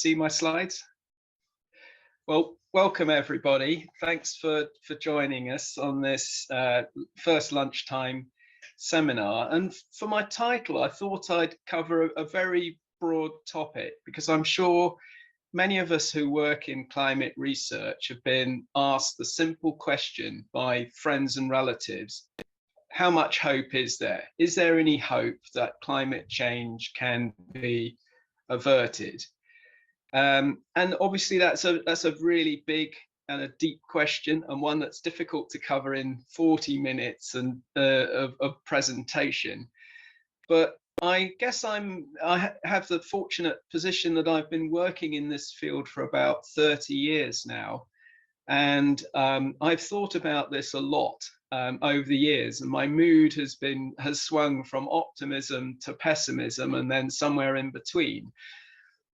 see my slides? Well, welcome everybody. Thanks for joining us on this first lunchtime seminar. And for my title, I thought I'd cover a very broad topic, because I'm sure many of us who work in climate research have been asked the simple question by friends and relatives: how much hope is there? Is there any hope that climate change can be averted? And obviously that's a really big and a deep question, and one that's difficult to cover in 40 minutes and of presentation. But I guess I have the fortunate position that I've been working in this field for about 30 years now, and I've thought about this a lot over the years, and my mood has swung from optimism to pessimism and then somewhere in between.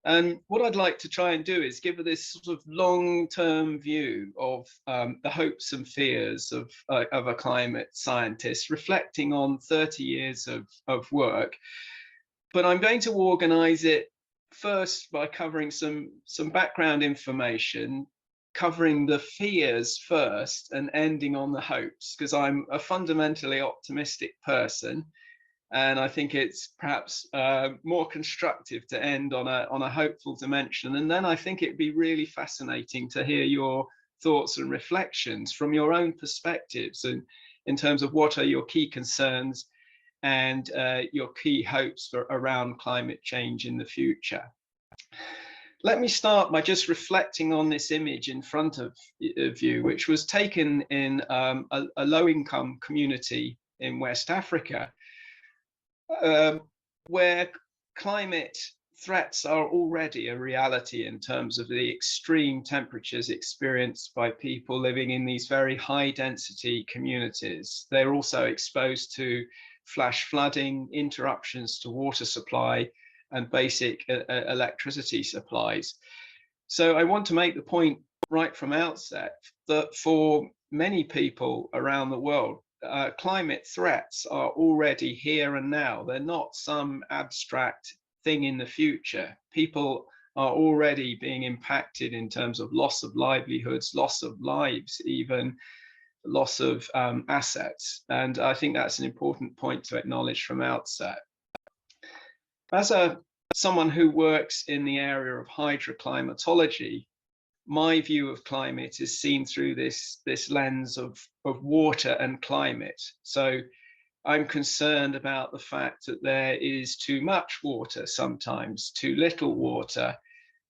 And what I'd like to try and do is give this sort of long-term view of the hopes and fears of a climate scientist, reflecting on 30 years of work. But I'm going to organize it first by covering some background information, covering the fears first and ending on the hopes, because I'm a fundamentally optimistic person. And I think it's perhaps more constructive to end on a hopeful dimension. And then I think it'd be really fascinating to hear your thoughts and reflections from your own perspectives, and in terms of what are your key concerns and your key hopes around climate change in the future. Let me start by just reflecting on this image in front of you, which was taken in a low-income community in West Africa, where climate threats are already a reality in terms of the extreme temperatures experienced by people living in these very high density communities. They're also exposed to flash flooding, interruptions to water supply, and basic electricity supplies. So I want to make the point right from outset that for many people around the world, climate threats are already here and now. They're not some abstract thing in the future. People are already being impacted in terms of loss of livelihoods, loss of lives, even loss of assets. And I think that's an important point to acknowledge from outset. As someone who works in the area of hydroclimatology, my view of climate is seen through this lens of water and climate. So I'm concerned about the fact that there is too much water sometimes, too little water,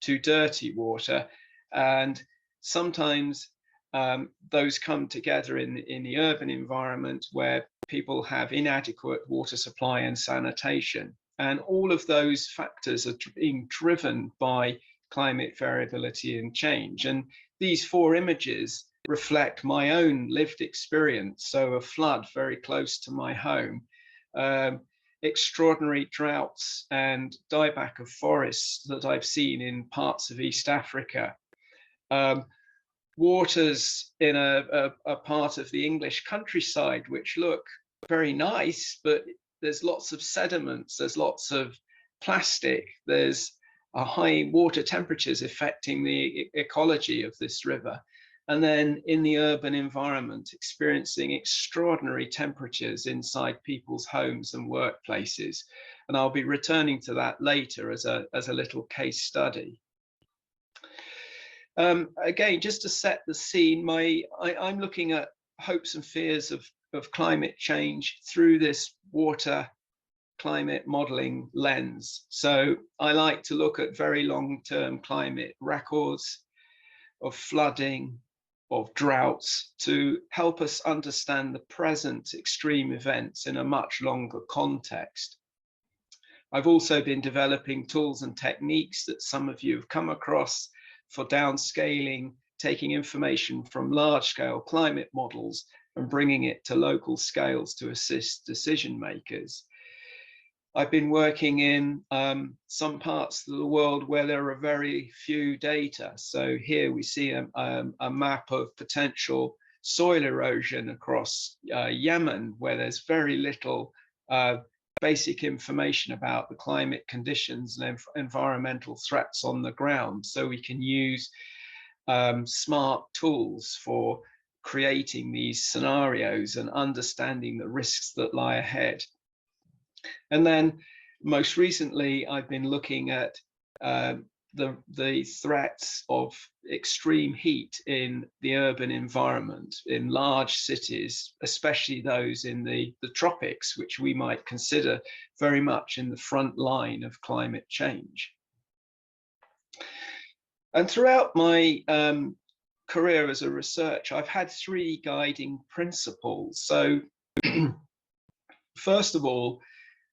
too dirty water, and sometimes those come together in the urban environment where people have inadequate water supply and sanitation. And all of those factors are being driven by climate variability and change. And these four images reflect my own lived experience. So a flood very close to my home, extraordinary droughts and dieback of forests that I've seen in parts of East Africa, waters in a part of the English countryside which look very nice, but there's lots of sediments, there's lots of plastic, there's high water temperatures affecting the ecology of this river. And then in the urban environment, experiencing extraordinary temperatures inside people's homes and workplaces. And I'll be returning to that later as a little case study. Again, just to set the scene, I'm looking at hopes and fears of climate change through this water climate modeling lens. So I like to look at very long-term climate records of flooding, of droughts, to help us understand the present extreme events in a much longer context. I've also been developing tools and techniques that some of you have come across for downscaling, taking information from large-scale climate models and bringing it to local scales to assist decision makers. I've been working in some parts of the world where there are very few data. So here we see a map of potential soil erosion across Yemen, where there's very little basic information about the climate conditions and environmental threats on the ground, so we can use smart tools for creating these scenarios and understanding the risks that lie ahead. And then most recently, I've been looking at the threats of extreme heat in the urban environment, in large cities, especially those in the tropics, which we might consider very much in the front line of climate change. And throughout my career as a researcher, I've had three guiding principles. So first of all,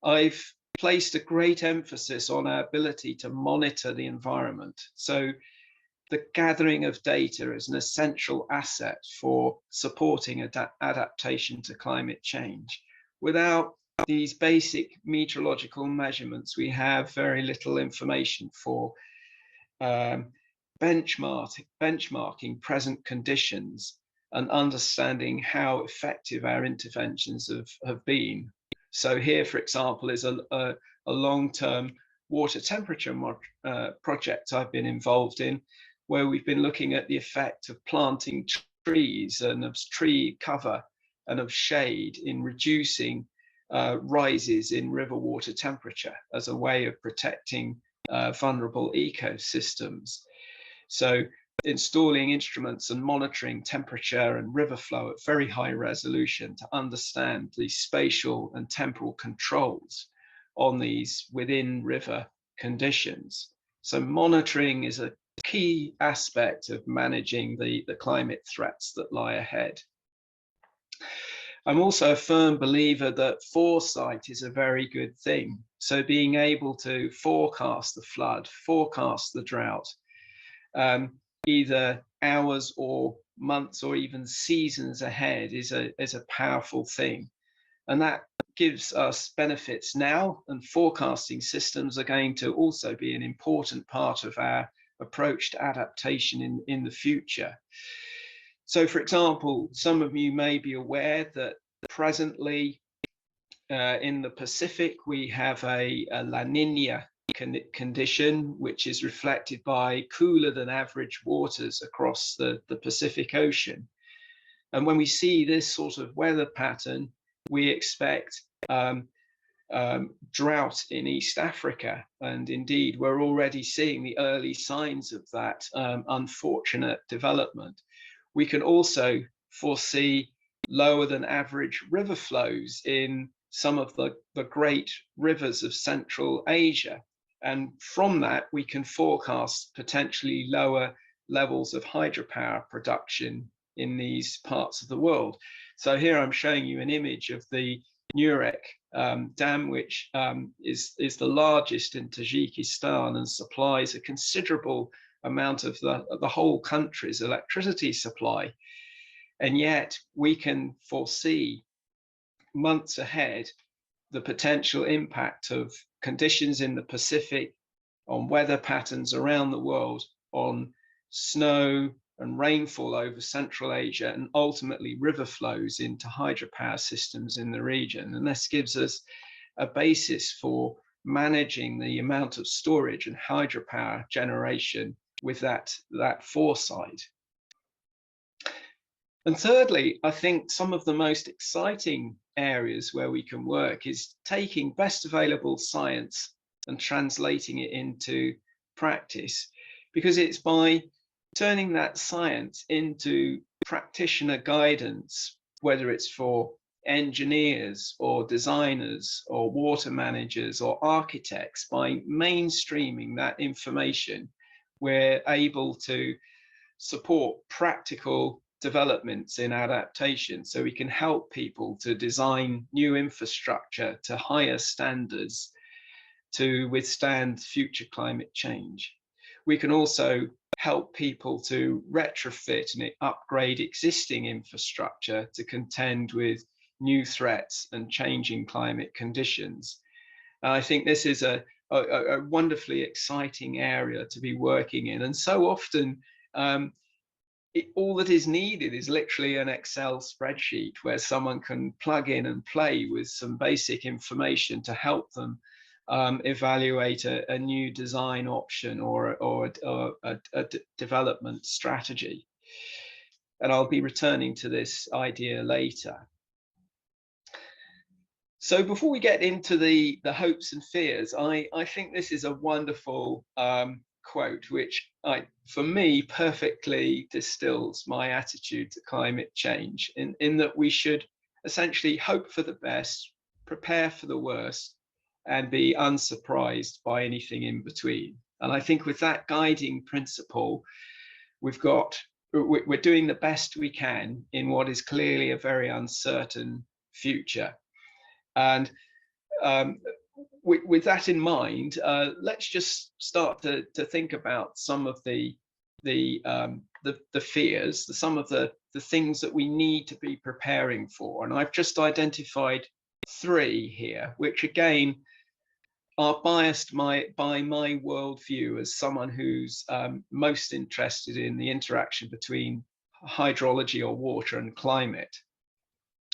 I've placed a great emphasis on our ability to monitor the environment. So the gathering of data is an essential asset for supporting adaptation to climate change. Without these basic meteorological measurements, we have very little information for benchmarking present conditions and understanding how effective our interventions have been. So here, for example, is a long-term water temperature project I've been involved in, where we've been looking at the effect of planting trees and of tree cover and of shade in reducing rises in river water temperature as a way of protecting vulnerable ecosystems. So installing instruments and monitoring temperature and river flow at very high resolution to understand the spatial and temporal controls on these within river conditions. So monitoring is a key aspect of managing the climate threats that lie ahead. I'm also a firm believer that foresight is a very good thing. So being able to forecast the flood, forecast the drought, either hours or months or even seasons ahead is a powerful thing. And that gives us benefits now, and forecasting systems are going to also be an important part of our approach to adaptation in the future. So for example, some of you may be aware that presently in the Pacific, we have a La Nina condition, which is reflected by cooler than average waters across the Pacific Ocean. And when we see this sort of weather pattern, we expect drought in East Africa. And indeed, we're already seeing the early signs of that unfortunate development. We can also foresee lower than average river flows in some of the great rivers of Central Asia. And from that, we can forecast potentially lower levels of hydropower production in these parts of the world. So here I'm showing you an image of the Nurek dam, which is the largest in Tajikistan and supplies a considerable amount of the whole country's electricity supply. And yet we can foresee months ahead the potential impact of conditions in the Pacific on weather patterns around the world, on snow and rainfall over Central Asia, and ultimately river flows into hydropower systems in the region. And this gives us a basis for managing the amount of storage and hydropower generation with that foresight. And thirdly, I think some of the most exciting areas where we can work is taking best available science and translating it into practice, because it's by turning that science into practitioner guidance, whether it's for engineers or designers or water managers or architects, by mainstreaming that information, we're able to support practical developments in adaptation, so we can help people to design new infrastructure to higher standards to withstand future climate change. We can also help people to retrofit and upgrade existing infrastructure to contend with new threats and changing climate conditions. And I think this is a wonderfully exciting area to be working in. And so often all that is needed is literally an Excel spreadsheet where someone can plug in and play with some basic information to help them evaluate a new design option or a development strategy. And I'll be returning to this idea later. So before we get into the hopes and fears, I think this is a wonderful quote, which for me perfectly distills my attitude to climate change, in that we should essentially hope for the best, prepare for the worst, and be unsurprised by anything in between. And I think with that guiding principle, we're doing the best we can in what is clearly a very uncertain future. And with that in mind, let's just start to think about some of the fears, some of the things that we need to be preparing for. And I've just identified 3 here, which again are biased by my worldview as someone who's most interested in the interaction between hydrology or water and climate.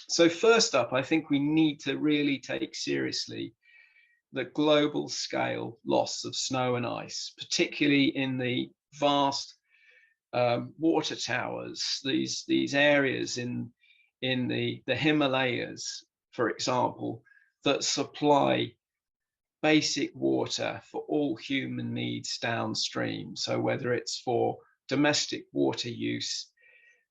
So first up, I think we need to really take seriously the global scale loss of snow and ice, particularly in the vast water towers, these areas in the Himalayas, for example, that supply basic water for all human needs downstream. So whether it's for domestic water use,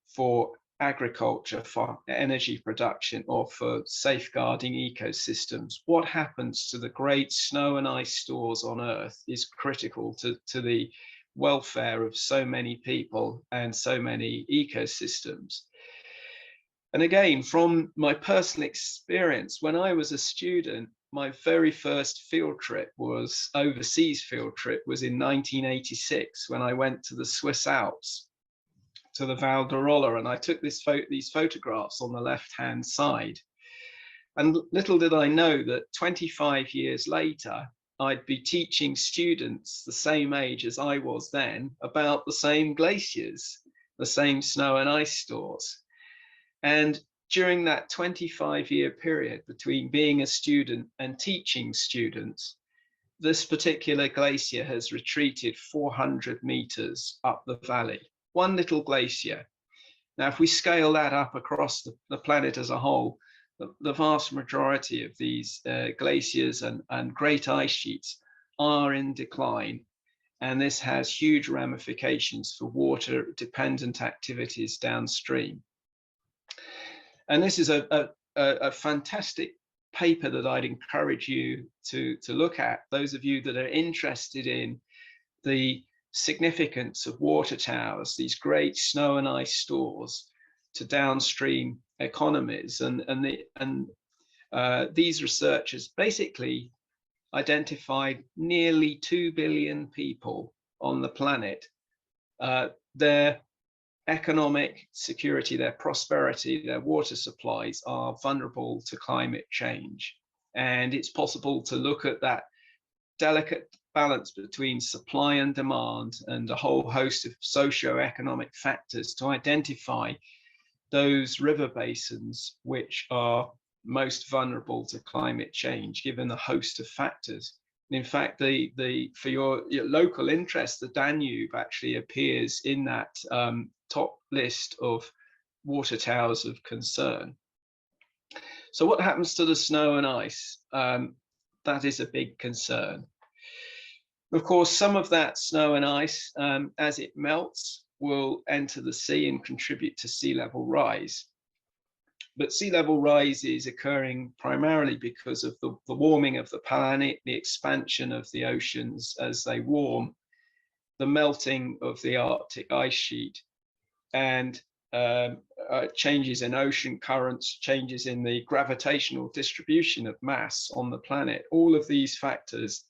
for agriculture, for energy production, or for safeguarding ecosystems, what happens to the great snow and ice stores on Earth is critical to the welfare of so many people and so many ecosystems. And again, from my personal experience, when I was a student, my very first field trip was overseas field trip was in 1986 when I went to the Swiss Alps, to the Val d'Arolla, and I took these photographs on the left-hand side. And little did I know that 25 years later, I'd be teaching students the same age as I was then about the same glaciers, the same snow and ice stores. And during that 25-year period between being a student and teaching students, this particular glacier has retreated 400 meters up the valley. One little glacier. Now, if we scale that up across the planet as a whole, the vast majority of these glaciers and great ice sheets are in decline. And this has huge ramifications for water-dependent activities downstream. And this is a fantastic paper that I'd encourage you to look at, those of you that are interested in the significance of water towers, these great snow and ice stores, to downstream economies. And these researchers basically identified nearly 2 billion people on the planet. Their economic security, their prosperity, their water supplies are vulnerable to climate change. And it's possible to look at that delicate balance between supply and demand and a whole host of socio-economic factors to identify those river basins which are most vulnerable to climate change, given the host of factors. In fact, for your local interest, the Danube actually appears in that top list of water towers of concern. So what happens to the snow and ice? That is a big concern. Of course, some of that snow and ice, as it melts, will enter the sea and contribute to sea level rise. But sea level rise is occurring primarily because of the warming of the planet, the expansion of the oceans as they warm, the melting of the Arctic ice sheet, and changes in ocean currents, changes in the gravitational distribution of mass on the planet. All of these factors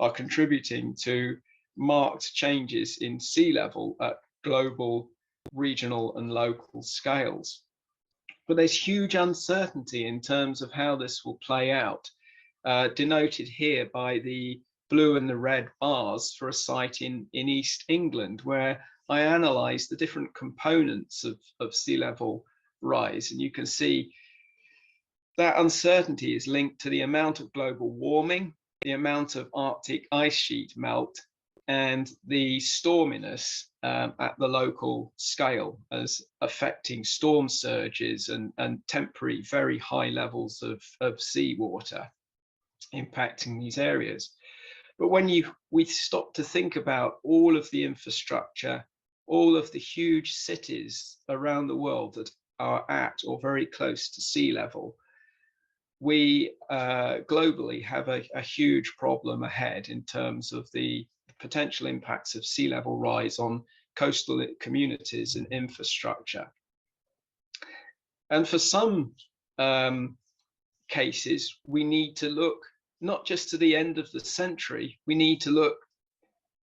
are contributing to marked changes in sea level at global, regional, and local scales. But there's huge uncertainty in terms of how this will play out, denoted here by the blue and the red bars for a site in East England, where I analysed the different components of sea level rise, and you can see that uncertainty is linked to the amount of global warming, the amount of Arctic ice sheet melt, and the storminess at the local scale, as affecting storm surges and temporary very high levels of seawater impacting these areas. But when we stop to think about all of the infrastructure, all of the huge cities around the world that are at or very close to sea level, we globally have a huge problem ahead in terms of the potential impacts of sea level rise on coastal communities and infrastructure. And for some cases, we need to look not just to the end of the century, we need to look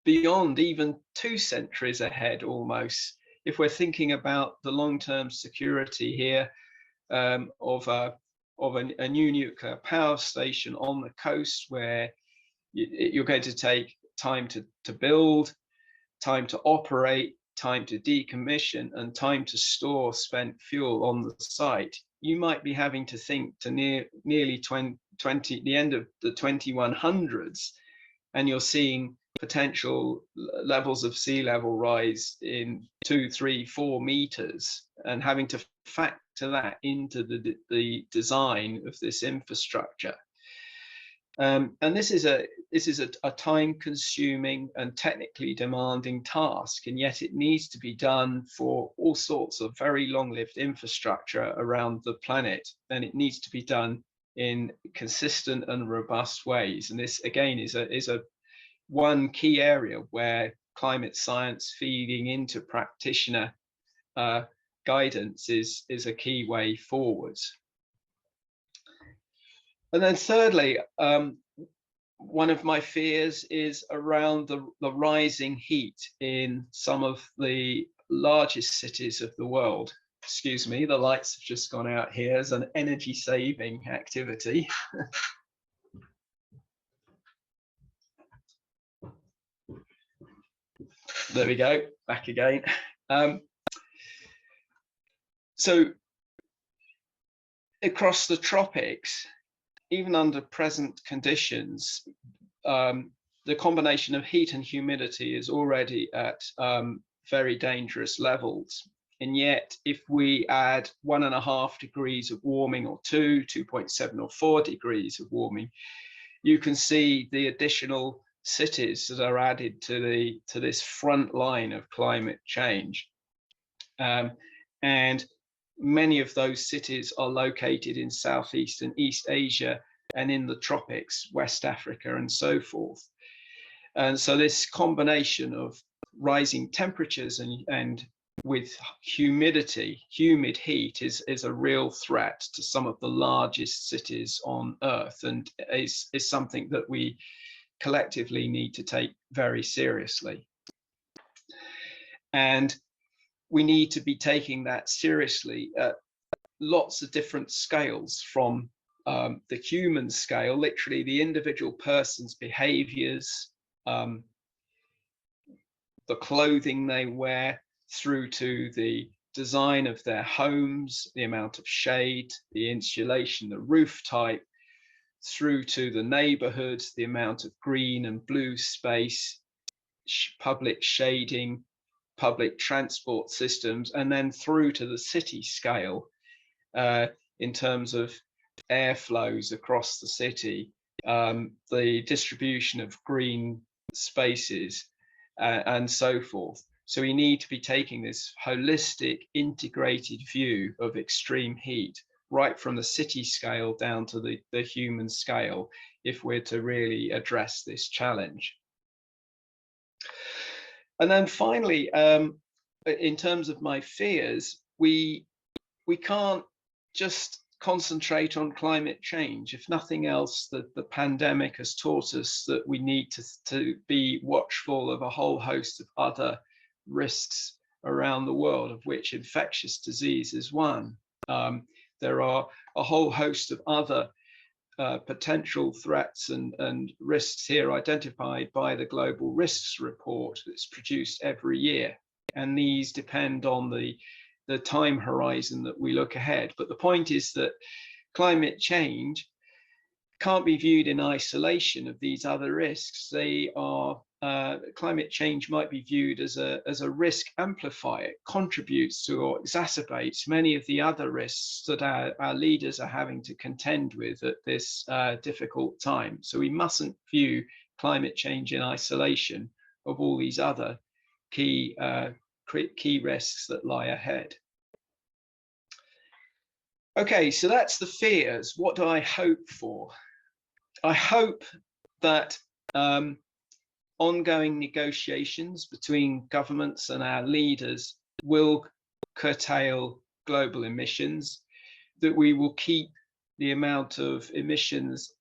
beyond even 2 centuries ahead almost, if we're thinking about the long-term security here of a new nuclear power station on the coast, where you're going to take time to build, time to operate, time to decommission, and time to store spent fuel on the site. You might be having to think to nearly the end of the 2100s, and you're seeing potential levels of sea level rise in 2, 3, 4 meters, and having to factor that into the design of this infrastructure. And this is a time-consuming and technically demanding task, and yet it needs to be done for all sorts of very long-lived infrastructure around the planet, and it needs to be done in consistent and robust ways. And this again is a one key area where climate science feeding into practitioner guidance is a key way forwards. And then thirdly, one of my fears is around the rising heat in some of the largest cities of the world. Excuse me, the lights have just gone out here as an energy saving activity. There we go, back again. So across the tropics, even under present conditions, the combination of heat and humidity is already at very dangerous levels. And yet, if we add 1.5 degrees of warming, or 2.7 or 4 degrees of warming, you can see the additional cities that are added to this front line of climate change. And many of those cities are located in Southeast and East Asia and in the tropics, West Africa and so forth. And so this combination of rising temperatures and with humidity, humid heat is a real threat to some of the largest cities on Earth, and is something that we collectively need to take very seriously. And we need to be taking that seriously at lots of different scales, from the human scale, literally the individual person's behaviors, the clothing they wear, through to the design of their homes, the amount of shade, the insulation, the roof type, through to the neighborhoods, the amount of green and blue space, public shading, public transport systems, and then through to the city scale in terms of airflows across the city, the distribution of green spaces, and so forth. So we need to be taking this holistic, integrated view of extreme heat, right from the city scale down to the human scale, if we're to really address this challenge. And then finally, in terms of my fears, we can't just concentrate on climate change. If nothing else, the pandemic has taught us that we need to be watchful of a whole host of other risks around the world, of which infectious disease is one. There are a whole host of other potential threats and risks here identified by the Global Risks Report that's produced every year. and these depend on the time horizon that we look ahead. But the point is that climate change can't be viewed in isolation of these other risks. They are climate change might be viewed as a risk amplifier. It contributes to or exacerbates many of the other risks that our leaders are having to contend with at this difficult time. So we mustn't view climate change in isolation of all these other key risks that lie ahead. Okay, so that's the fears. What do I hope for? I hope that ongoing negotiations between governments and our leaders will curtail global emissions, that we will keep the amount of emissions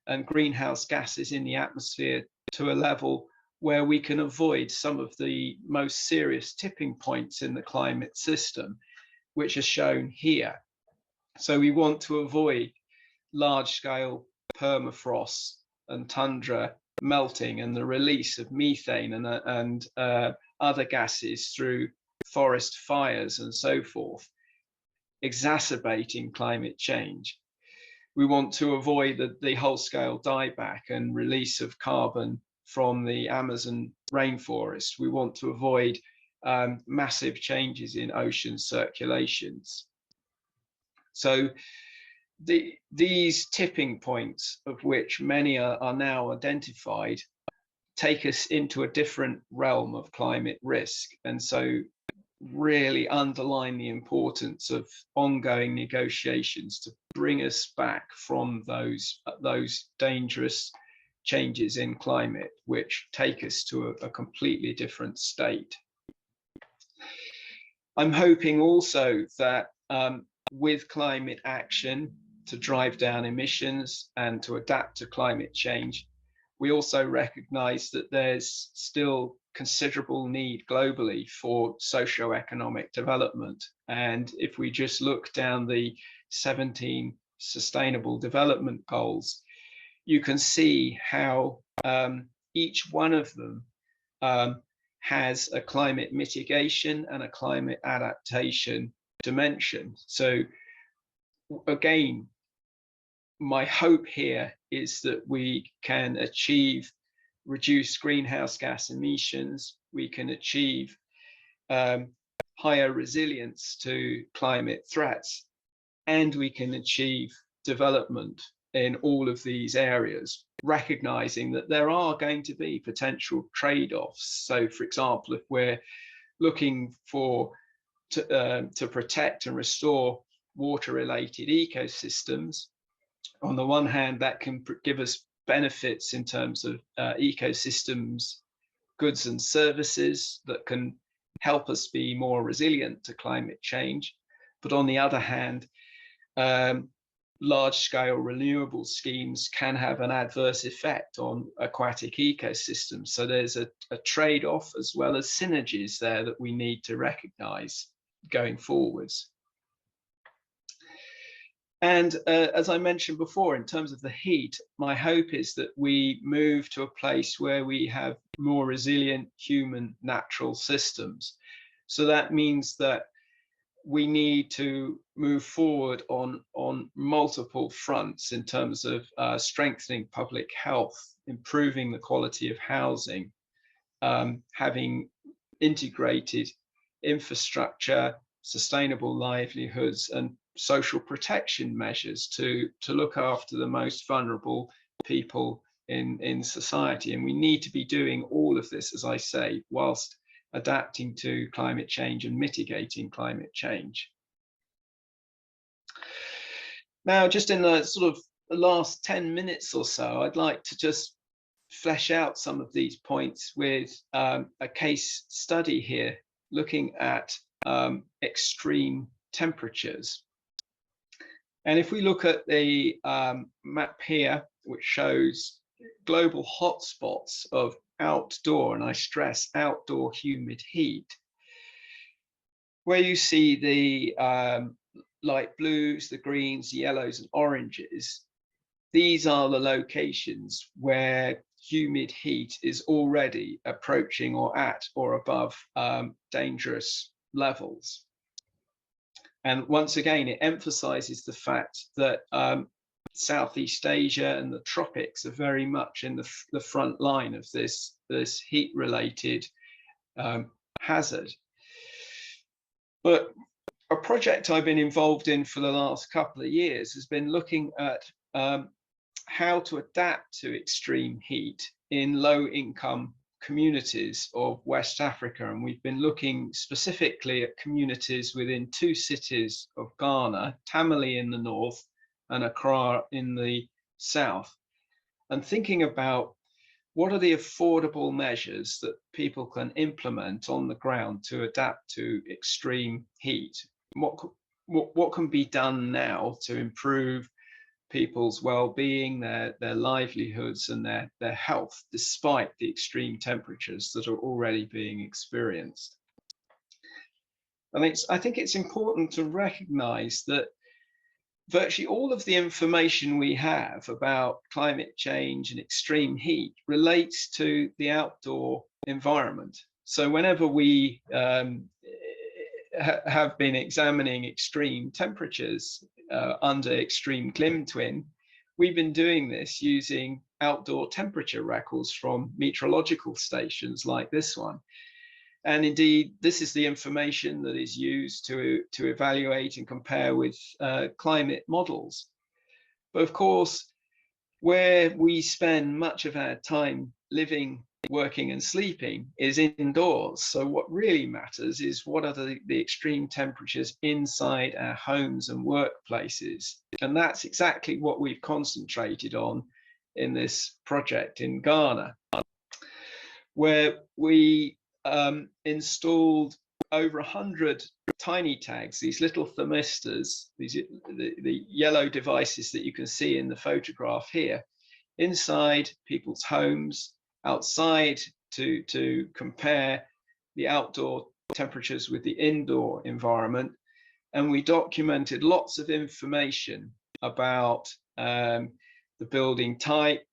and greenhouse gases in the atmosphere to a level where we can avoid some of the most serious tipping points in the climate system, which are shown here. So we want to avoid large-scale permafrost and tundra melting and the release of methane and other gases through forest fires and so forth, exacerbating climate change. We want to avoid the whole-scale dieback and release of carbon from the Amazon rainforest. We want to avoid massive changes in ocean circulations. So these tipping points, of which many are now identified, take us into a different realm of climate risk, and so really underline the importance of ongoing negotiations to bring us back from those dangerous changes in climate, which take us to a completely different state. I'm hoping also that with climate action to drive down emissions and to adapt to climate change, we also recognize that there's still considerable need globally for socio-economic development. And if we just look down the 17 Sustainable Development Goals, you can see how each one of them has a climate mitigation and a climate adaptation dimension. So again, my hope here is that we can achieve reduced greenhouse gas emissions, we can achieve higher resilience to climate threats, and we can achieve development in all of these areas, recognizing that there are going to be potential trade-offs. So for example, if we're looking to protect and restore water-related ecosystems, on the one hand, that can give us benefits in terms of ecosystems, goods and services that can help us be more resilient to climate change. But on the other hand, large-scale renewable schemes can have an adverse effect on aquatic ecosystems. So there's a trade-off as well as synergies there that we need to recognize going forwards. And as I mentioned before, in terms of the heat, my hope is that we move to a place where we have more resilient human natural systems. So that means that we need to move forward on multiple fronts in terms of strengthening public health, improving the quality of housing, having integrated infrastructure, sustainable livelihoods, and social protection measures to look after the most vulnerable people in society. And we need to be doing all of this, as I say, whilst adapting to climate change and mitigating climate change. Now, just in the sort of the last 10 minutes or so, I'd like to just flesh out some of these points with a case study here, looking at extreme temperatures. And if we look at the map here, which shows global hotspots of outdoor, and I stress outdoor humid heat, where you see the light blues, the greens, the yellows and oranges, these are the locations where humid heat is already approaching or at or above dangerous levels. And once again, it emphasizes the fact that Southeast Asia and the tropics are very much in the front line of this heat-related hazard. But a project I've been involved in for the last couple of years has been looking at how to adapt to extreme heat in low-income communities of West Africa. And we've been looking specifically at communities within 2 cities of Ghana, Tamale in the north and Accra in the south, and thinking about what are the affordable measures that people can implement on the ground to adapt to extreme heat. What can be done now to improve people's well-being, their livelihoods and their health, despite the extreme temperatures that are already being experienced. And I think it's important to recognize that virtually all of the information we have about climate change and extreme heat relates to the outdoor environment. So whenever we have been examining extreme temperatures under EXtremeClimTwin, we've been doing this using outdoor temperature records from meteorological stations like this one. And indeed, this is the information that is used to evaluate and compare with climate models. But of course, where we spend much of our time living, working and sleeping is indoors. So what really matters is what are the extreme temperatures inside our homes and workplaces. And that's exactly what we've concentrated on in this project in Ghana, where we installed over 100 tiny tags, these little thermistors, the yellow devices that you can see in the photograph here, inside people's homes, outside, to compare the outdoor temperatures with the indoor environment. And we documented lots of information about the building type,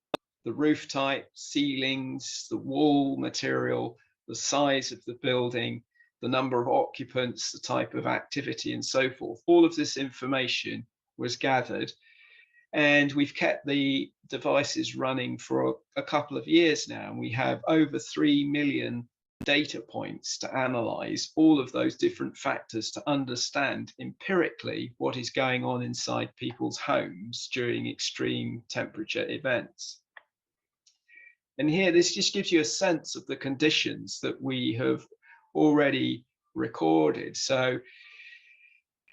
the roof type, ceilings, the wall material, the size of the building, the number of occupants, the type of activity, and so forth. All of this information was gathered, and we've kept the devices running for a couple of years now, and we have over 3 million data points to analyze all of those different factors to understand empirically what is going on inside people's homes during extreme temperature events. And here, this just gives you a sense of the conditions that we have already recorded. So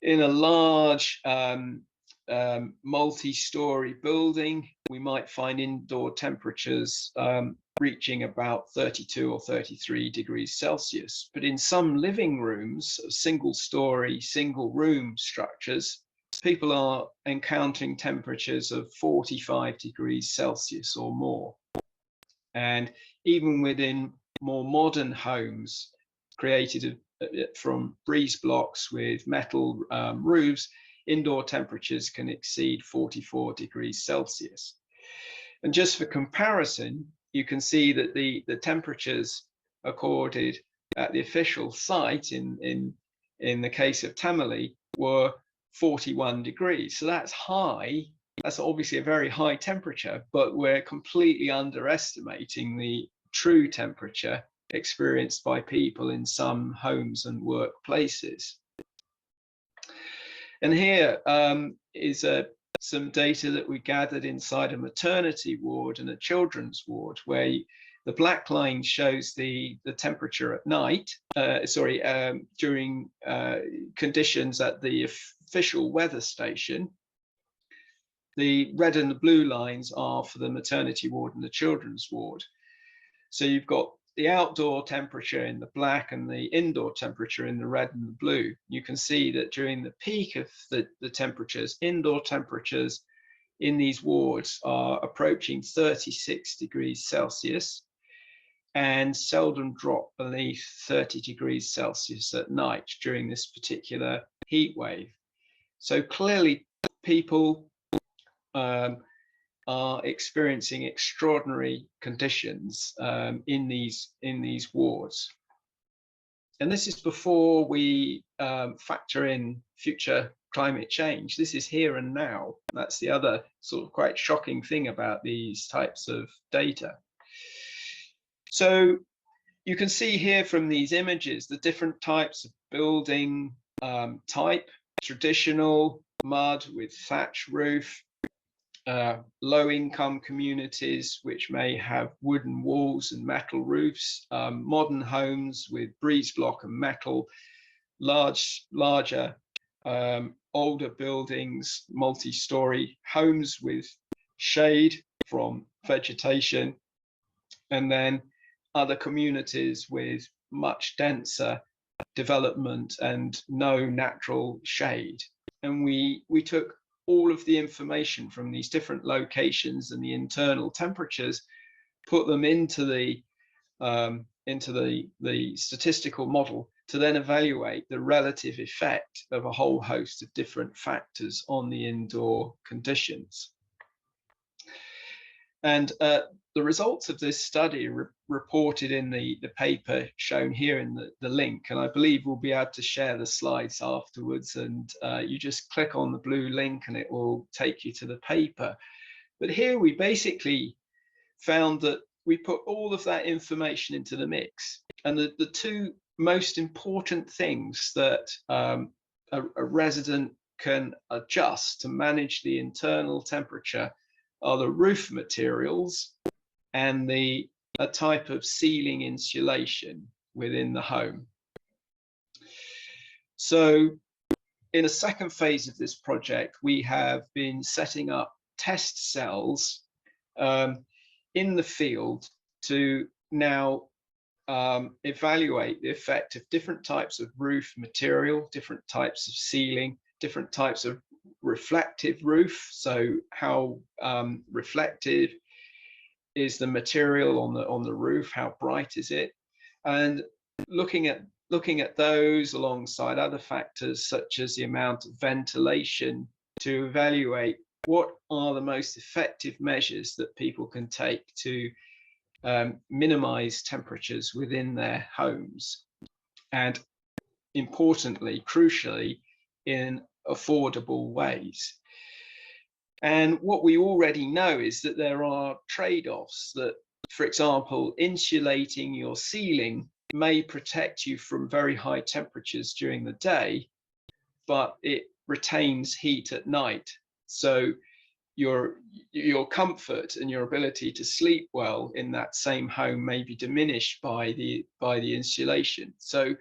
in a large multi-story building, we might find indoor temperatures reaching about 32 or 33 degrees Celsius. But in some living rooms, single-story, single-room structures, people are encountering temperatures of 45 degrees Celsius or more. And even within more modern homes created from breeze blocks with metal roofs, indoor temperatures can exceed 44 degrees Celsius. And just for comparison, you can see that the temperatures recorded at the official site in the case of Tamale were 41 degrees. So that's high. That's obviously a very high temperature, but we're completely underestimating the true temperature experienced by people in some homes and workplaces. And here is some data that we gathered inside a maternity ward and a children's ward, where the black line shows the temperature at night, during conditions at the official weather station. The red and the blue lines are for the maternity ward and the children's ward. So you've got the outdoor temperature in the black and the indoor temperature in the red and the blue. You can see that during the peak of the temperatures, indoor temperatures in these wards are approaching 36 degrees Celsius and seldom drop beneath 30 degrees Celsius at night during this particular heat wave. So clearly people are experiencing extraordinary conditions in these wards. And this is before we factor in future climate change. This is here and now. That's the other sort of quite shocking thing about these types of data. So you can see here from these images the different types of building type: traditional, mud with thatch roof, low-income communities which may have wooden walls and metal roofs, modern homes with breeze block and metal, larger older buildings, multi-story homes with shade from vegetation, and then other communities with much denser development and no natural shade. And we took all of the information from these different locations and the internal temperatures, put them into the statistical model to then evaluate the relative effect of a whole host of different factors on the indoor conditions. And the results of this study reported in the paper shown here in the link, and I believe we'll be able to share the slides afterwards, and you just click on the blue link and it will take you to the paper. But here we basically found that we put all of that information into the mix, and the two most important things that a resident can adjust to manage the internal temperature are the roof materials and a type of ceiling insulation within the home. So in a second phase of this project, we have been setting up test cells in the field to now evaluate the effect of different types of roof material, different types of ceiling, different types of reflective roof. So how reflective is the material on the roof? How bright is it? And looking at those alongside other factors such as the amount of ventilation to evaluate what are the most effective measures that people can take to minimize temperatures within their homes, and importantly, crucially, in affordable ways. And what we already know is that there are trade-offs, that, for example, insulating your ceiling may protect you from very high temperatures during the day, but it retains heat at night. So your comfort and your ability to sleep well in that same home may be diminished by the insulation. So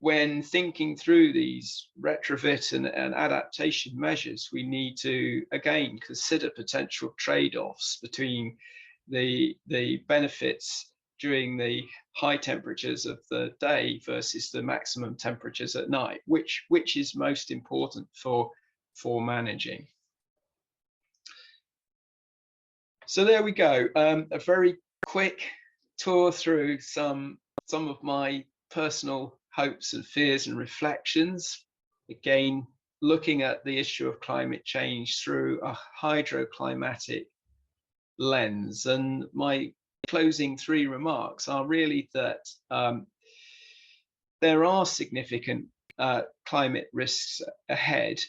when thinking through these retrofit and adaptation measures, we need to again consider potential trade-offs between the benefits during the high temperatures of the day versus the maximum temperatures at night, which is most important for managing. So there we go, a very quick tour through some of my personal hopes and fears and reflections. Again, looking at the issue of climate change through a hydroclimatic lens. And my closing three remarks are really that there are significant climate risks ahead,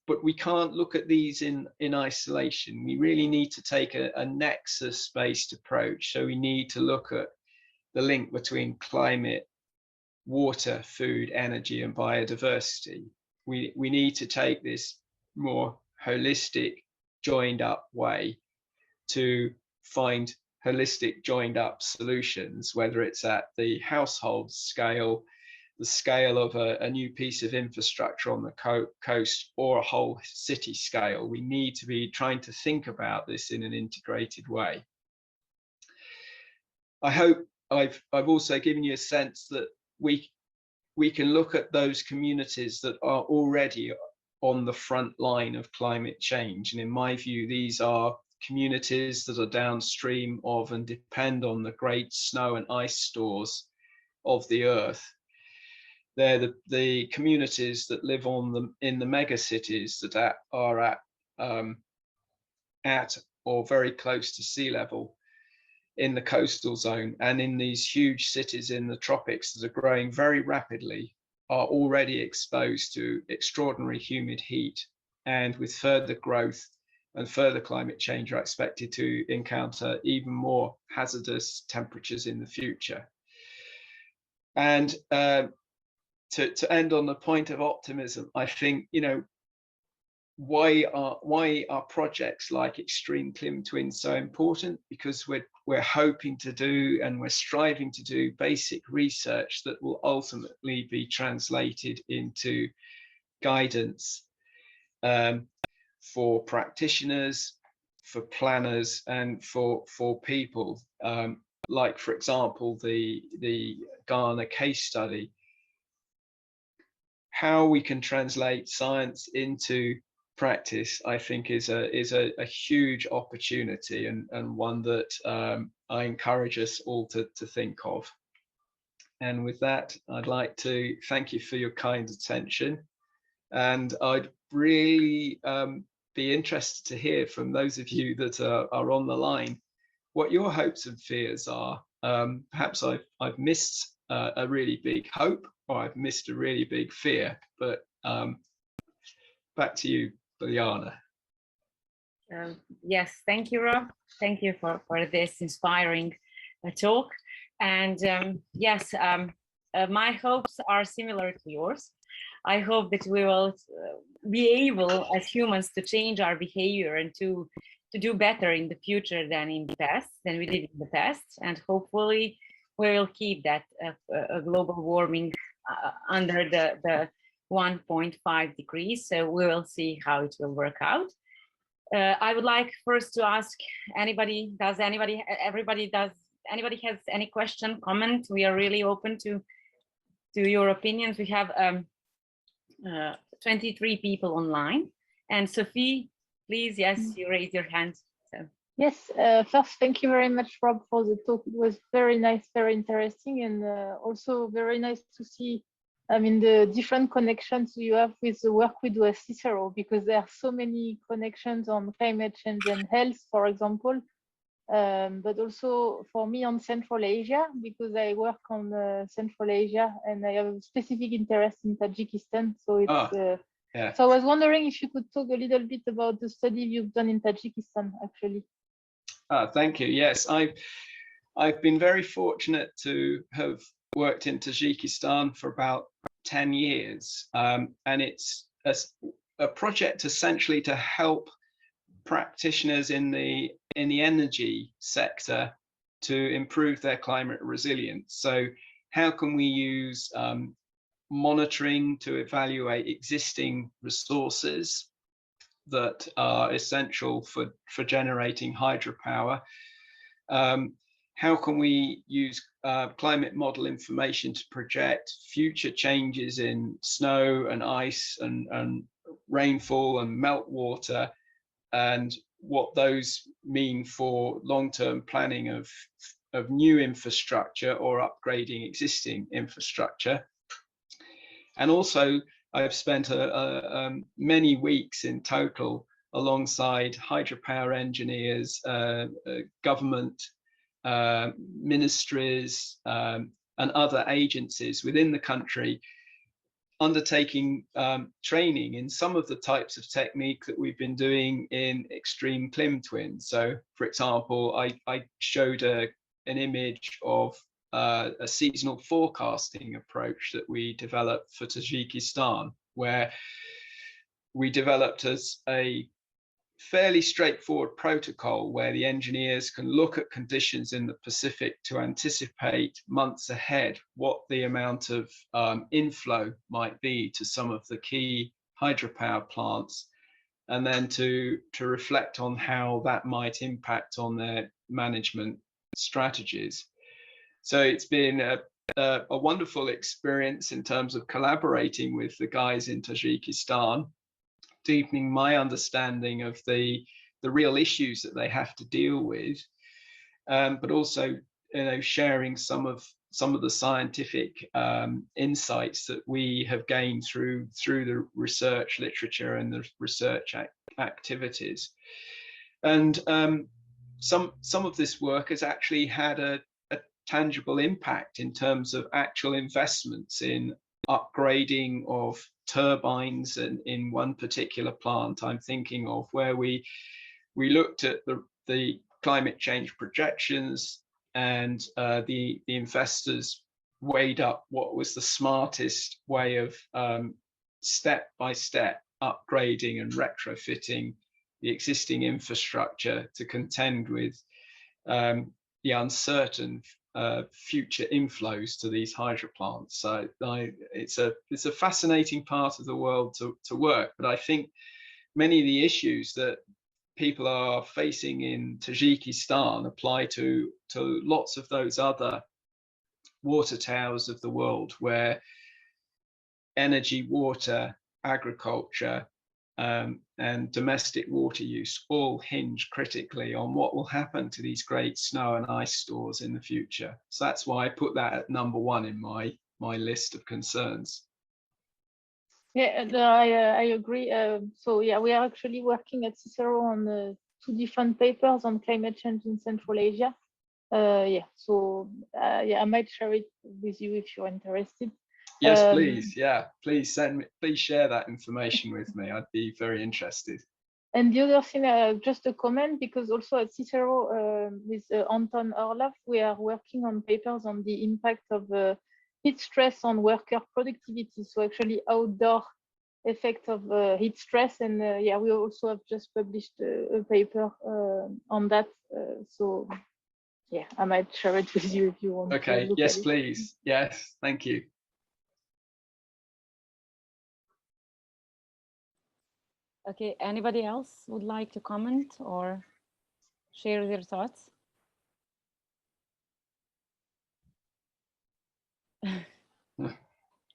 but we can't look at these in isolation. We really need to take a nexus-based approach. So we need to look at the link between climate, water, food, energy, and biodiversity. We need to take this more holistic, joined up way to find holistic, joined up solutions, whether it's at the household scale, the scale of a new piece of infrastructure on the coast, or a whole city scale. We need to be trying to think about this in an integrated way. I hope I've also given you a sense that we can look at those communities that are already on the front line of climate change. And in my view, these are communities that are downstream of and depend on the great snow and ice stores of the earth. They're the communities that live in the mega cities that are at or very close to sea level in the coastal zone, and in these huge cities in the tropics that are growing very rapidly, are already exposed to extraordinary humid heat, and with further growth and further climate change are expected to encounter even more hazardous temperatures in the future. And to end on the point of optimism, I think, you know, why are projects like EXtremeClimTwin so important? Because we're hoping to do, and we're striving to do, basic research that will ultimately be translated into guidance for practitioners, for planners, and for people. Like, for example, the Ghana case study. How we can translate science into practice, I think, is a huge opportunity, and one that I encourage us all to think of. And with that, I'd like to thank you for your kind attention, and I'd really be interested to hear from those of you that are on the line what your hopes and fears are. Perhaps I've missed a really big hope, or I've missed a really big fear, but back to you, Biljana. Yes, thank you, Rob. Thank you for this inspiring talk. And yes, my hopes are similar to yours. I hope that we will be able as humans to change our behavior and to do better in the future than in the past, than we did in the past. And hopefully we will keep that global warming under the 1.5 degrees. So we will see how it will work out. I would like first to ask anybody has any question, comment? We are really open to your opinions. We have 23 people online. And Sophie, please, yes, you raise your hand. So. Yes, first, thank you very much, Rob, for the talk. It was very nice, very interesting, and also very nice to see, I mean, the different connections you have with the work we do at Cicero, because there are so many connections on climate change and health, for example, but also for me on Central Asia, because I work on Central Asia and I have a specific interest in Tajikistan. So it's yeah. So I was wondering if you could talk a little bit about the study you've done in Tajikistan, actually. Thank you. Yes, I've been very fortunate to have worked in Tajikistan for about 10 years, and it's a project essentially to help practitioners in the energy sector to improve their climate resilience. So how can we use monitoring to evaluate existing resources that are essential for generating hydropower? How can we use climate model information to project future changes in snow and ice and rainfall and meltwater, and what those mean for long-term planning of new infrastructure or upgrading existing infrastructure? And also, I've spent many weeks in total alongside hydropower engineers, government ministries, and other agencies within the country, undertaking training in some of the types of technique that we've been doing in EXtremeClimTwin. So, for example, I showed an image of a seasonal forecasting approach that we developed for Tajikistan, where we developed as a fairly straightforward protocol where the engineers can look at conditions in the Pacific to anticipate months ahead what the amount of inflow might be to some of the key hydropower plants, and then to reflect on how that might impact on their management strategies. So it's been a wonderful experience in terms of collaborating with the guys in Tajikistan, deepening my understanding of the real issues that they have to deal with, but also, sharing some of the scientific insights that we have gained through the research literature and the research activities. And some of this work has actually had a tangible impact in terms of actual investments in upgrading of turbines. And in one particular plant I'm thinking of, where we looked at the climate change projections, and the investors weighed up what was the smartest way of step by step upgrading and retrofitting the existing infrastructure to contend with the uncertain future inflows to these hydro plants. So it's a fascinating part of the world to work. But I think many of the issues that people are facing in Tajikistan apply to lots of those other water towers of the world, where energy, water, agriculture, and domestic water use all hinge critically on what will happen to these great snow and ice stores in the future. So that's why I put that at number one in my list of concerns. Yeah, I agree. So yeah, we are actually working at Cicero on 2 different papers on climate change in Central Asia. Yeah, so yeah, I might share it with you if you're interested. Yes, please. Yeah, please share that information with me. I'd be very interested. And the other thing, just a comment, because also at Cicero with Anton Orlov, we are working on papers on the impact of heat stress on worker productivity. So actually outdoor effect of heat stress. And yeah, we also have just published a paper on that. So yeah, I might share it with you if you want. Okay, yes, please. Yes, thank you. Okay, anybody else would like to comment or share their thoughts?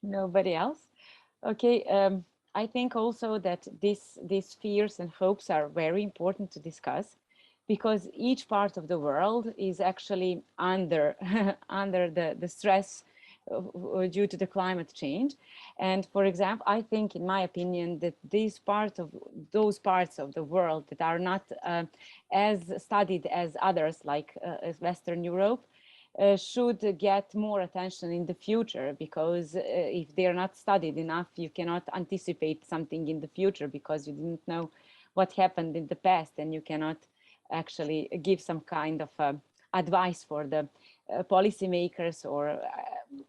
Nobody else? Okay, I think also that these fears and hopes are very important to discuss, because each part of the world is actually under the stress due to the climate change. And for example, I think, in my opinion, that those parts of the world that are not as studied as others, like as Western Europe, should get more attention in the future, because if they're not studied enough, you cannot anticipate something in the future, because you didn't know what happened in the past, and you cannot actually give some kind of advice for the policymakers or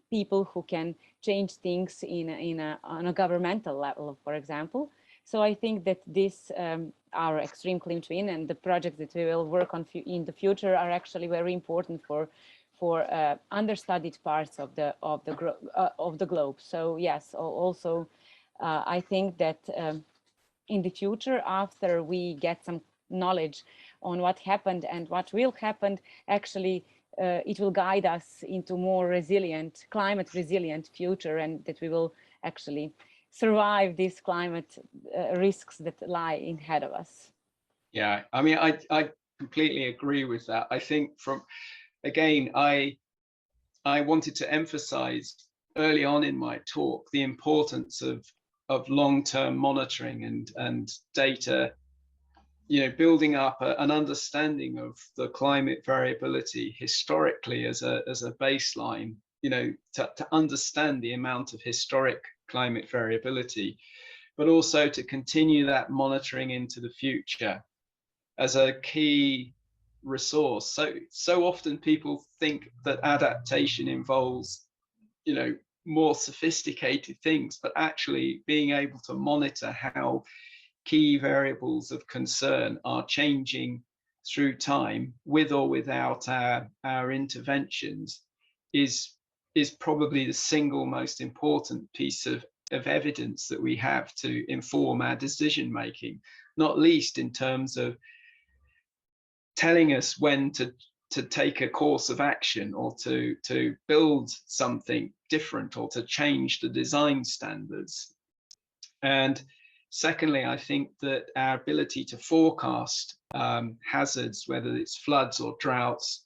people who can change things on a governmental level, for example. So I think that this, our EXtremeClimTwin and the projects that we will work on in the future are actually very important for understudied parts of the globe. So yes, also I think that in the future, after we get some knowledge on what happened and what will happen, actually it will guide us into more resilient, climate resilient future, and that we will actually survive these climate risks that lie ahead of us. Yeah, I mean, I completely agree with that. I think again, I wanted to emphasize early on in my talk the importance of long-term monitoring and data, building up an understanding of the climate variability historically as a baseline, to understand the amount of historic climate variability, but also to continue that monitoring into the future as a key resource. So often people think that adaptation involves, more sophisticated things, but actually being able to monitor how key variables of concern are changing through time, with or without our interventions, is probably the single most important piece of evidence that we have to inform our decision making, not least in terms of telling us when to take a course of action, or to build something different, or to change the design standards. And secondly, I think that our ability to forecast hazards, whether it's floods or droughts,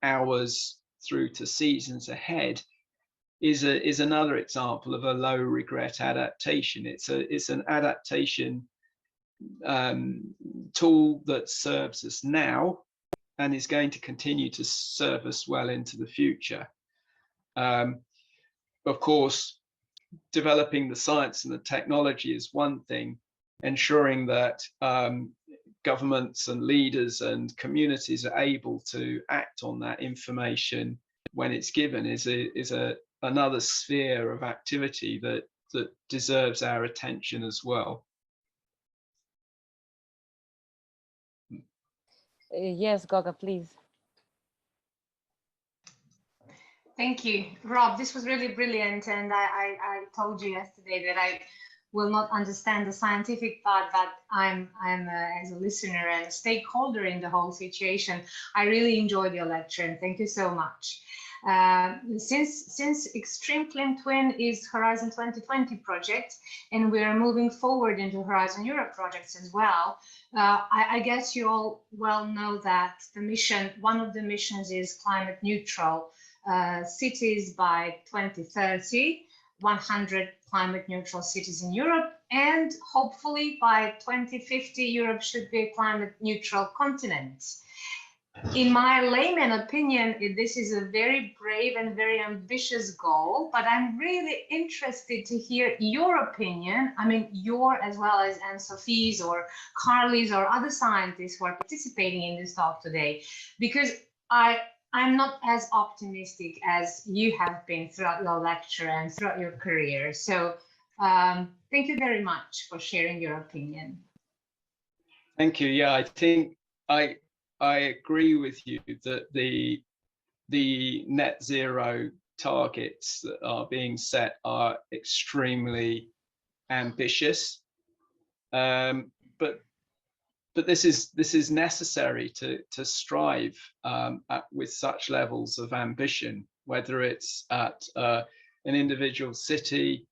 hours through to seasons ahead, is another example of a low regret adaptation. It's an adaptation tool that serves us now and is going to continue to serve us well into the future. Of course, developing the science and the technology is one thing, ensuring that governments and leaders and communities are able to act on that information when it's given is another sphere of activity that deserves our attention as well. Yes, Goga, please. Thank you, Rob. This was really brilliant, and I told you yesterday that I will not understand the scientific part, but I'm as a listener and a stakeholder in the whole situation. I really enjoyed your lecture, and thank you so much. Since EXtremeClimTwin is Horizon 2020 project, and we are moving forward into Horizon Europe projects as well, I guess you all well know that the mission, one of the missions is climate neutral cities by 2030, 100 climate neutral cities in Europe, and hopefully by 2050, Europe should be a climate neutral continent. In my layman opinion, this is a very brave and very ambitious goal, but I'm really interested to hear your opinion. I mean, your as well as Anne-Sophie's or Carly's or other scientists who are participating in this talk today, because I'm not as optimistic as you have been throughout your lecture and throughout your career. So thank you very much for sharing your opinion. Thank you. Yeah, I think I agree with you that the net zero targets that are being set are extremely ambitious, but this is necessary to strive with such levels of ambition, whether it's at an individual city.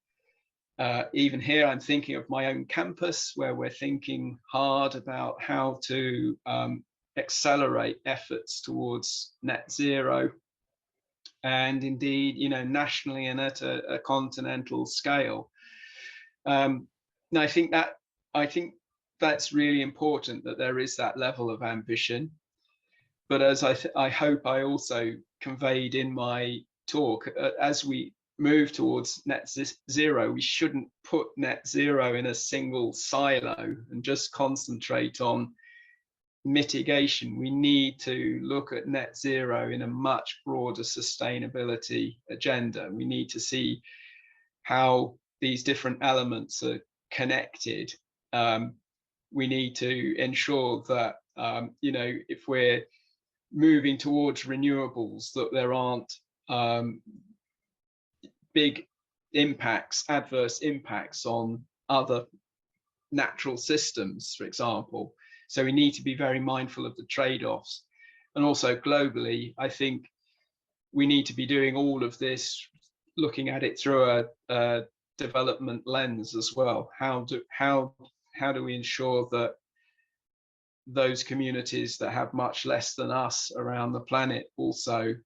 Even here, I'm thinking of my own campus, where we're thinking hard about how to accelerate efforts towards net zero, and indeed, you know, nationally and at a continental scale. And I think that's really important, that there is that level of ambition. But as I hope I also conveyed in my talk, as we move towards net zero, we shouldn't put net zero in a single silo and just concentrate on mitigation. We need to look at net zero in a much broader sustainability agenda. We need to see how these different elements are connected. We need to ensure that, you know, if we're moving towards renewables, that there aren't big impacts, adverse impacts on other natural systems, for example. So we need to be very mindful of the trade-offs. And also globally, I think we need to be doing all of this, looking at it through a development lens as well. How do we ensure that those communities that have much less than us around the planet also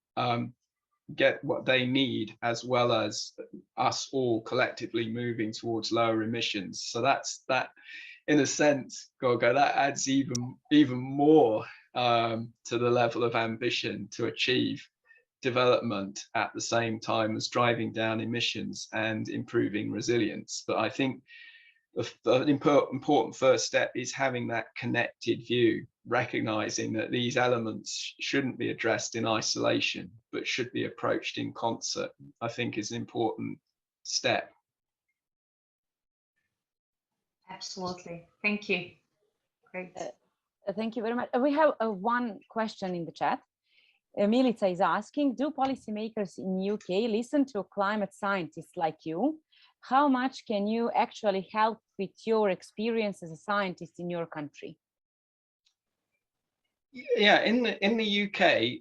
get what they need, as well as us all collectively moving towards lower emissions? So that's that, in a sense, Goga, that adds even more to the level of ambition to achieve development at the same time as driving down emissions and improving resilience. But I think the important first step is having that connected view, recognizing that these elements shouldn't be addressed in isolation, but should be approached in concert, I think is an important step. Absolutely. Thank you. Great. Thank you very much. We have one question in the chat. Milica is asking, do policymakers in UK listen to climate scientists like you? How much can you actually help with your experience as a scientist in your country? Yeah, in the UK,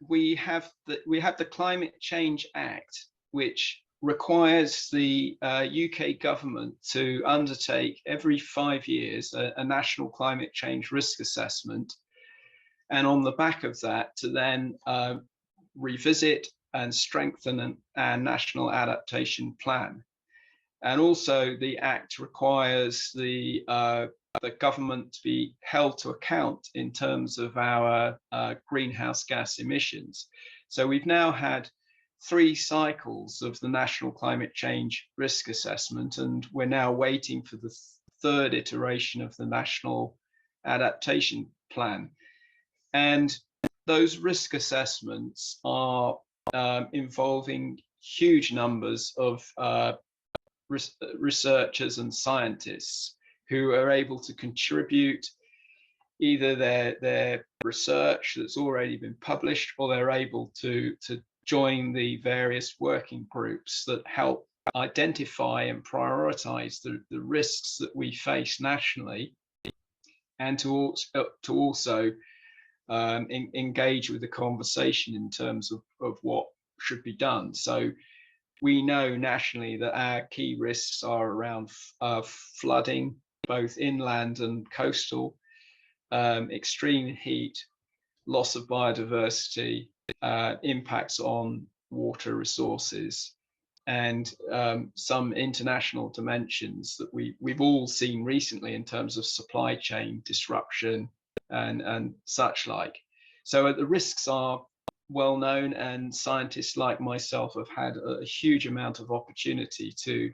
we have the Climate Change Act, which requires the UK government to undertake every 5 years a national climate change risk assessment, and on the back of that to then revisit and strengthen our national adaptation plan. And also the Act requires the government to be held to account in terms of our greenhouse gas emissions. So we've now had 3 cycles of the National Climate Change Risk Assessment, and we're now waiting for the 3rd iteration of the National Adaptation Plan. And those risk assessments are involving huge numbers of researchers and scientists who are able to contribute either their research that's already been published, or they're able to join the various working groups that help identify and prioritize the risks that we face nationally, and to also engage with the conversation in terms of what should be done. So we know nationally that our key risks are around flooding, both inland and coastal, extreme heat, loss of biodiversity, impacts on water resources, and some international dimensions that we've all seen recently in terms of supply chain disruption and such like. So the risks are well known, and scientists like myself have had a huge amount of opportunity to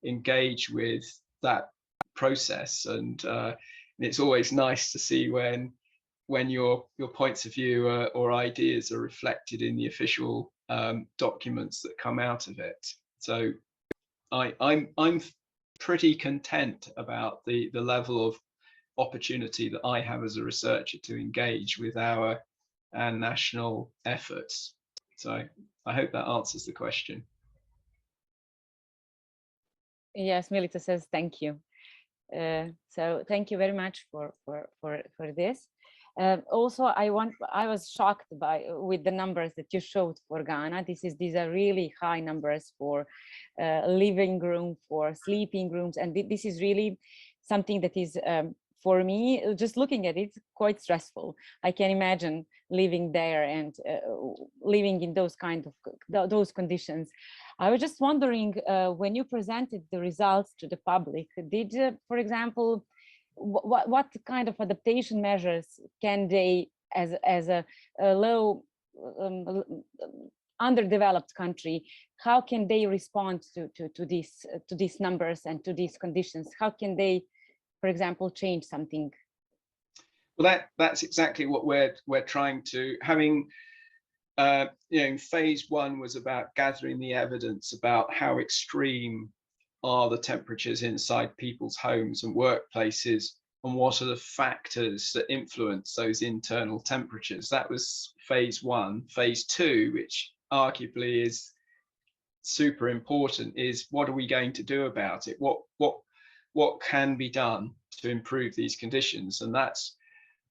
engage with that process, and it's always nice to see when your points of view or ideas are reflected in the official documents that come out of it. So I'm pretty content about the level of opportunity that I have as a researcher to engage with our national efforts. So I hope that answers the question. Yes, Milita says thank you. So thank you very much for this. Also, I was shocked with the numbers that you showed for Ghana. These are really high numbers for living room, for sleeping rooms, and this is really something that is for me, just looking at it, quite stressful. I can imagine living there and living in those those conditions. I was just wondering, when you presented the results to the public, did, for example, what kind of adaptation measures can they, as a low, underdeveloped country, how can they respond to these numbers and to these conditions? How can they, for example, change something? Well, that's exactly what we're trying to, having phase 1 was about gathering the evidence about how extreme are the temperatures inside people's homes and workplaces, and what are the factors that influence those internal temperatures. That was phase 1. Phase 2, which arguably is super important, is what are we going to do about it? What can be done to improve these conditions? And that's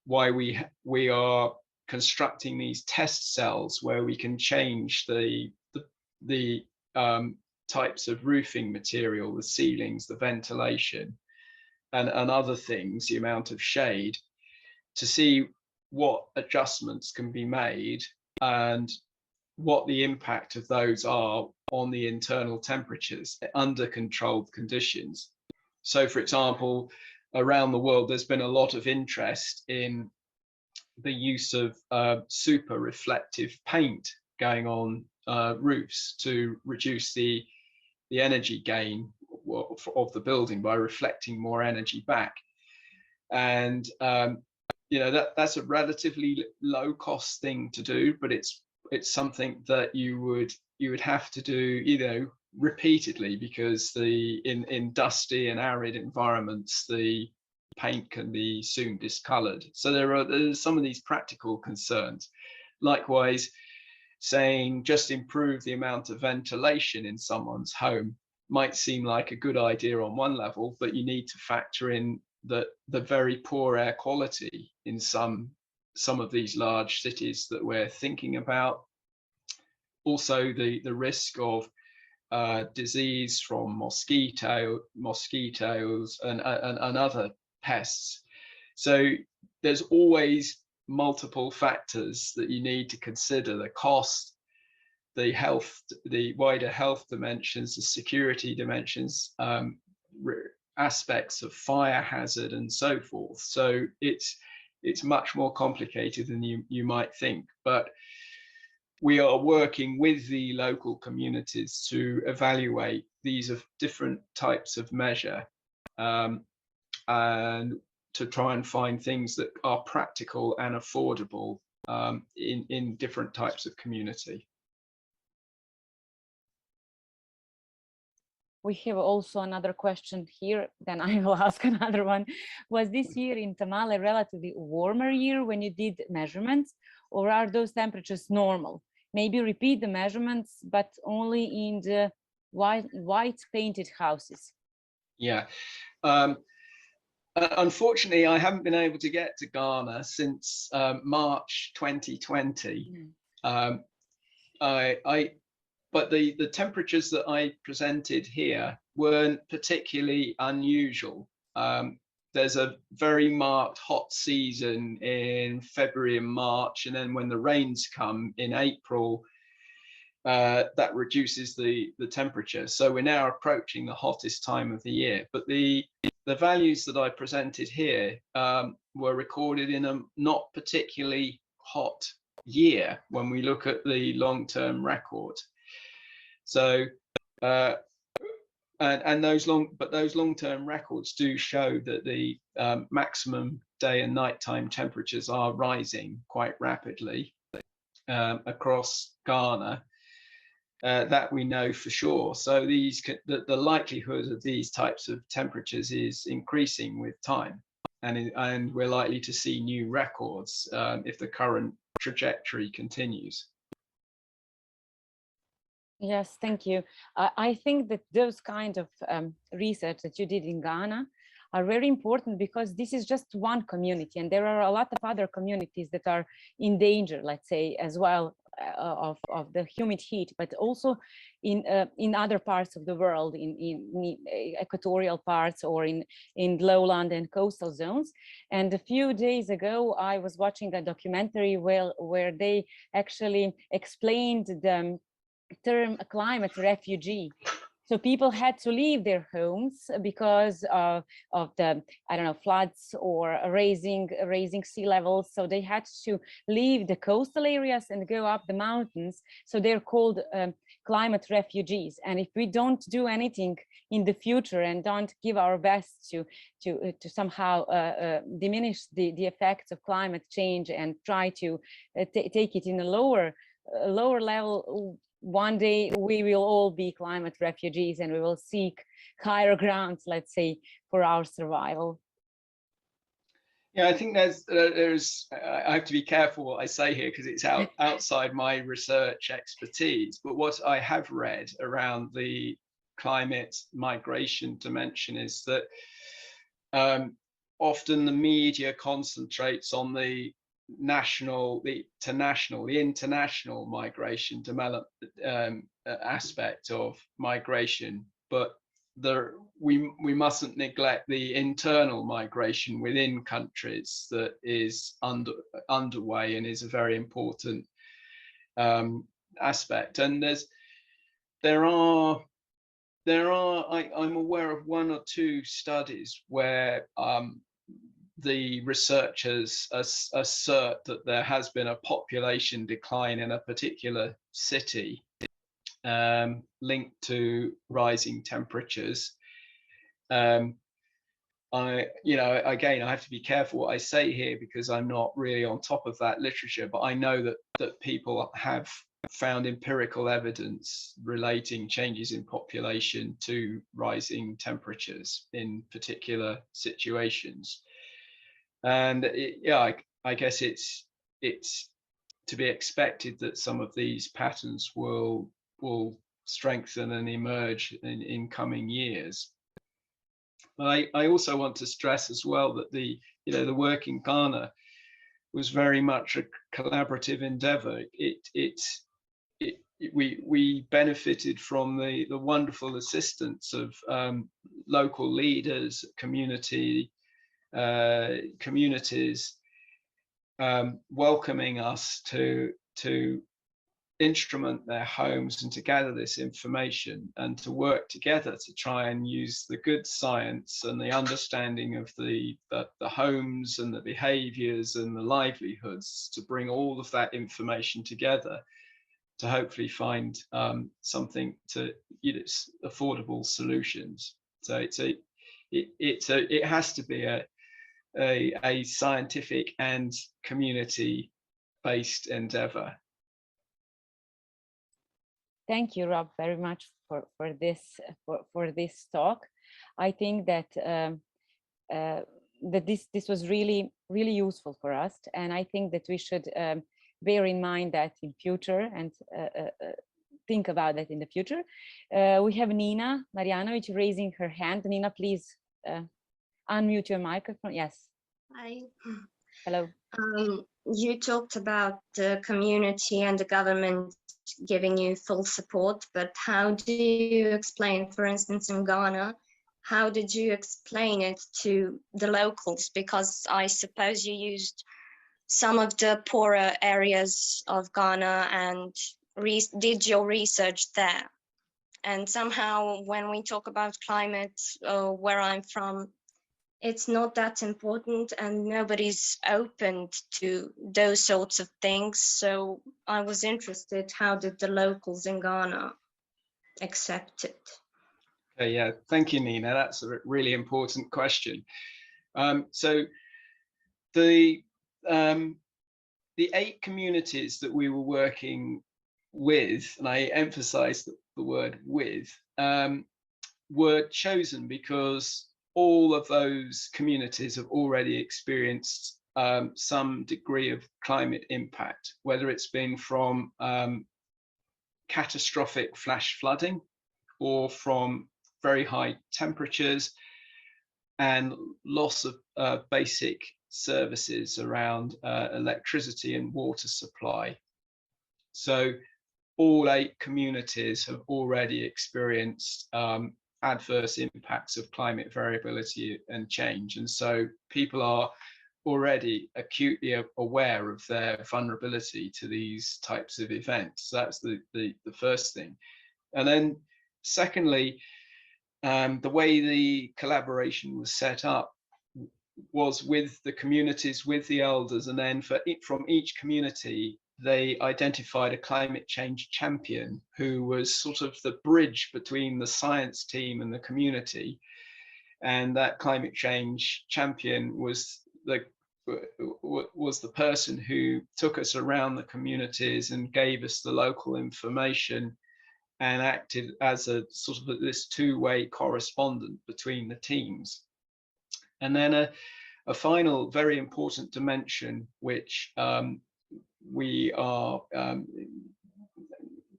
why we are constructing these test cells where we can change the types of roofing material, the ceilings, the ventilation, and other things, the amount of shade, to see what adjustments can be made and what the impact of those are on the internal temperatures under controlled conditions. So, for example, around the world, there's been a lot of interest in the use of super reflective paint going on roofs to reduce the energy gain of the building by reflecting more energy back. And that's a relatively low cost thing to do, but it's something that you would have to do repeatedly, because in dusty and arid environments the paint can be soon discolored. So there's some of these practical concerns. Likewise, saying just improve the amount of ventilation in someone's home might seem like a good idea on one level, but you need to factor in the very poor air quality in some of these large cities that we're thinking about. Also the risk of disease from mosquitoes and other pests. So there's always multiple factors that you need to consider: the cost, the wider health dimensions, the security dimensions, aspects of fire hazard and so forth. So it's much more complicated than you might think, but we are working with the local communities to evaluate these different types of measure, and to try and find things that are practical and affordable in different types of community. We have also another question here, then I will ask another one. Was this year in Tamale a relatively warmer year when you did measurements, or are those temperatures normal? Maybe repeat the measurements, but only in the white painted houses. Yeah. Unfortunately, I haven't been able to get to Ghana since March 2020. But the temperatures that I presented here weren't particularly unusual. There's a very marked hot season in February and March, and then when the rains come in April, that reduces the temperature. So we're now approaching the hottest time of the year. But the values that I presented here were recorded in a not particularly hot year when we look at the long-term record. So those long-term records do show that the maximum day and nighttime temperatures are rising quite rapidly across Ghana. That we know for sure. So the likelihood of these types of temperatures is increasing with time, and we're likely to see new records if the current trajectory continues. Yes, thank you. I think that those kind of research that you did in Ghana are very important, because this is just one community, and there are a lot of other communities that are in danger, let's say, as well, of the humid heat, but also in other parts of the world, in equatorial parts, or in lowland and coastal zones. And a few days ago, I was watching a documentary where they actually explained the term climate refugee. So people had to leave their homes because of the, I don't know, floods or raising sea levels. So they had to leave the coastal areas and go up the mountains. So they're called climate refugees. And if we don't do anything in the future and don't give our best to somehow diminish the effects of climate change and try to take it in a lower level, one day we will all be climate refugees, and we will seek higher grounds, let's say, for our survival. Yeah, I think there's I have to be careful what I say here, because it's outside my research expertise. But what I have read around the climate migration dimension is that often the media concentrates on the international migration development aspect of migration, but we mustn't neglect the internal migration within countries that is underway and is a very important aspect. And I'm aware of one or two studies where the researchers assert that there has been a population decline in a particular city linked to rising temperatures. Again, I have to be careful what I say here, because I'm not really on top of that literature, but I know that people have found empirical evidence relating changes in population to rising temperatures in particular situations. And I guess it's to be expected that some of these patterns will strengthen and emerge in coming years. But I also want to stress as well that the work in Ghana was very much a collaborative endeavor. We benefited from the wonderful assistance of local leaders, communities welcoming us to instrument their homes and to gather this information and to work together to try and use the good science and the understanding of the homes and the behaviors and the livelihoods to bring all of that information together to hopefully find something to, you know, affordable solutions. So it has to be a scientific and community-based endeavor. Thank you, Rob, very much for this talk. I think that that this was really useful for us, and I think that we should bear in mind that in future and think about that in the future. We have Nina Marjanovic raising her hand. Nina, please unmute your microphone. Yes. Hi. Hello. You talked about the community and the government giving you full support, but how do you explain, for instance, in Ghana, how did you explain it to the locals? Because I suppose you used some of the poorer areas of Ghana and did your research there. And somehow when we talk about climate, where I'm from, it's not that important and nobody's open to those sorts of things. So I was interested, how did the locals in Ghana accept it? Okay, yeah, thank you, Nina. That's a really important question. So the 8 communities that we were working with, and I emphasize the word with, were chosen because all of those communities have already experienced some degree of climate impact, whether it's been from catastrophic flash flooding or from very high temperatures and loss of basic services around electricity and water supply. So all 8 communities have already experienced adverse impacts of climate variability and change. And so people are already acutely aware of their vulnerability to these types of events. So that's the first thing. And then secondly, the way the collaboration was set up was with the communities, with the elders, and then from each community, they identified a climate change champion who was sort of the bridge between the science team and the community. And that climate change champion was the person who took us around the communities and gave us the local information and acted as a sort of this two-way correspondent between the teams. And then a final very important dimension, which we are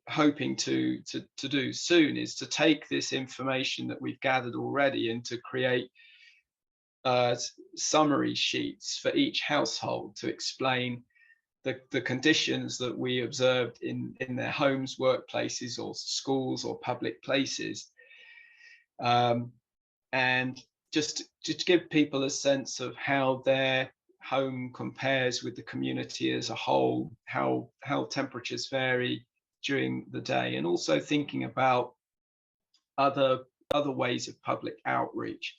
hoping to do soon, is to take this information that we've gathered already and to create summary sheets for each household to explain the conditions that we observed in their homes, workplaces, or schools or public places, and just to give people a sense of how their home compares with the community as a whole, how temperatures vary during the day, and also thinking about other ways of public outreach.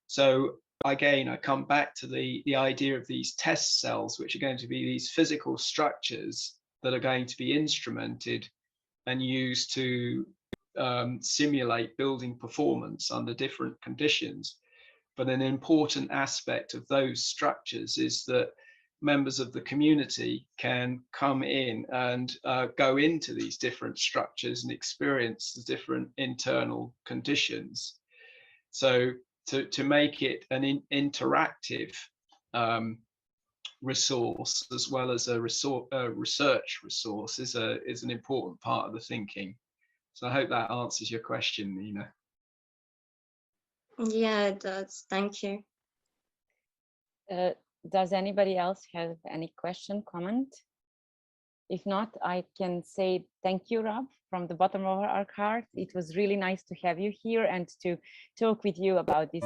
So again, I come back to the idea of these test cells, which are going to be these physical structures that are going to be instrumented and used to simulate building performance under different conditions. But an important aspect of those structures is that members of the community can come in and go into these different structures and experience the different internal conditions. So to make it an interactive resource as well as a research resource is an important part of the thinking. So I hope that answers your question, Nina. Yeah, it does. Thank you. Does anybody else have any question, comment? If not, I can say thank you, Rob, from the bottom of our heart. It was really nice to have you here and to talk with you about this